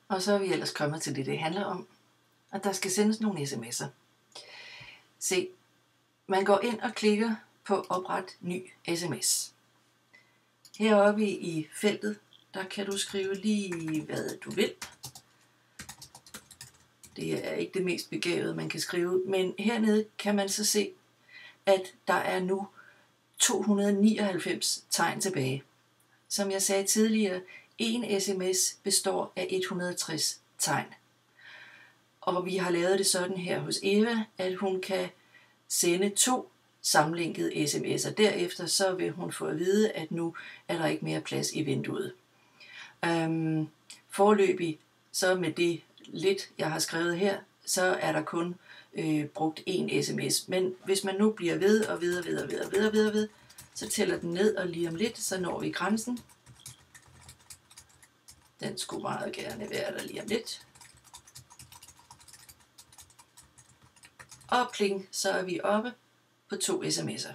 Og så er vi ellers kommet til det handler om, at der skal sendes nogle sms'er. Se, man går ind og klikker på opret ny sms. Heroppe i feltet, der kan du skrive lige hvad du vil. Det er ikke det mest begavede, man kan skrive, men hernede kan man så se, at der er nu 299 tegn tilbage. Som jeg sagde tidligere, en sms består af 160 tegn. Og vi har lavet det sådan her hos Eva, at hun kan sende 2 sammenlinkede sms'er. Derefter så vil hun få at vide, at nu er der ikke mere plads i vinduet. Foreløbig, så med det lidt, jeg har skrevet her, så er der kun brugt én sms. Men hvis man nu bliver ved og ved, så tæller den ned, og lige om lidt, så når vi grænsen. Den skulle meget gerne være der lige om lidt. Og pling, så er vi oppe på 2 sms'er.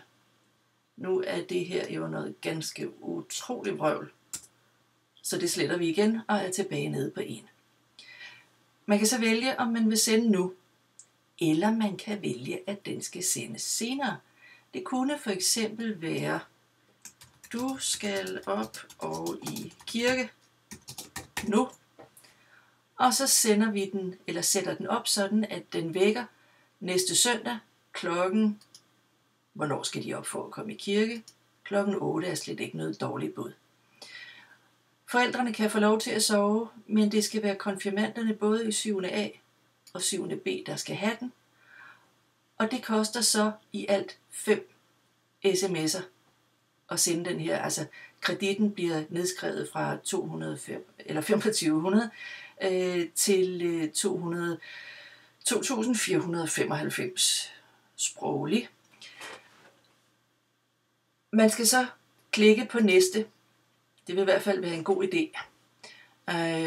Nu er det her jo noget ganske utroligt vrøvl. Så det sletter vi igen og er tilbage nede på 1. Man kan så vælge, om man vil sende nu, eller man kan vælge, at den skal sendes senere. Det kunne for eksempel være, du skal op og i kirke nu. Og så sender vi den, eller sætter den op sådan, at den vækker næste søndag klokken, hvornår skal de op for at komme i kirke? Klokken 8 er slet ikke noget dårligt bud. Forældrene kan få lov til at sove, men det skal være konfirmanderne både i 7. A og 7. B, der skal have den. Og det koster så i alt 5 sms'er at sende den her. Altså kreditten bliver nedskrevet fra 2500 til 2495 sproglig. Man skal så klikke på næste. Det vil i hvert fald være en god idé,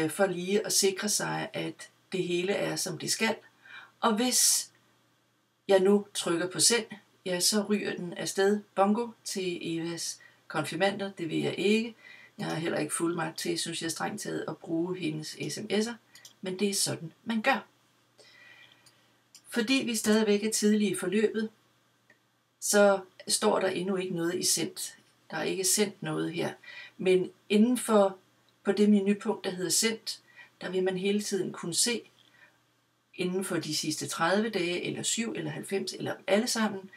for lige at sikre sig, at det hele er, som det skal. Og hvis jeg nu trykker på send, ja, så ryger den afsted bongo til Evas konfirmander. Det vil jeg ikke. Jeg har heller ikke fuldmagt til, synes jeg strengt taget, at bruge hendes sms'er. Men det er sådan, man gør. Fordi vi stadigvæk er tidlige i forløbet, så står der endnu ikke noget i sendt. Der er ikke sendt noget her. Men inden for på det menupunkt, der hedder sendt, der vil man hele tiden kunne se, inden for de sidste 30 dage, eller 7, eller 90, eller alle sammen,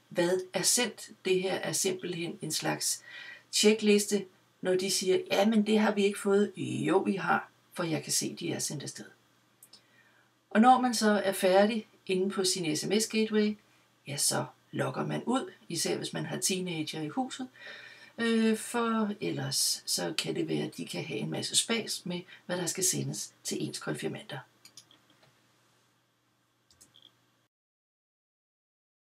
hvad er sendt. Det her er simpelthen en slags tjekliste, når de siger, ja, men det har vi ikke fået. Jo, vi har, for jeg kan se, de er sendt afsted. Og når man så er færdig inde på sin SMS-gateway, ja, så logger man ud, især hvis man har teenager i huset, for ellers så kan det være, at de kan have en masse spas med, hvad der skal sendes til ens konfirmander.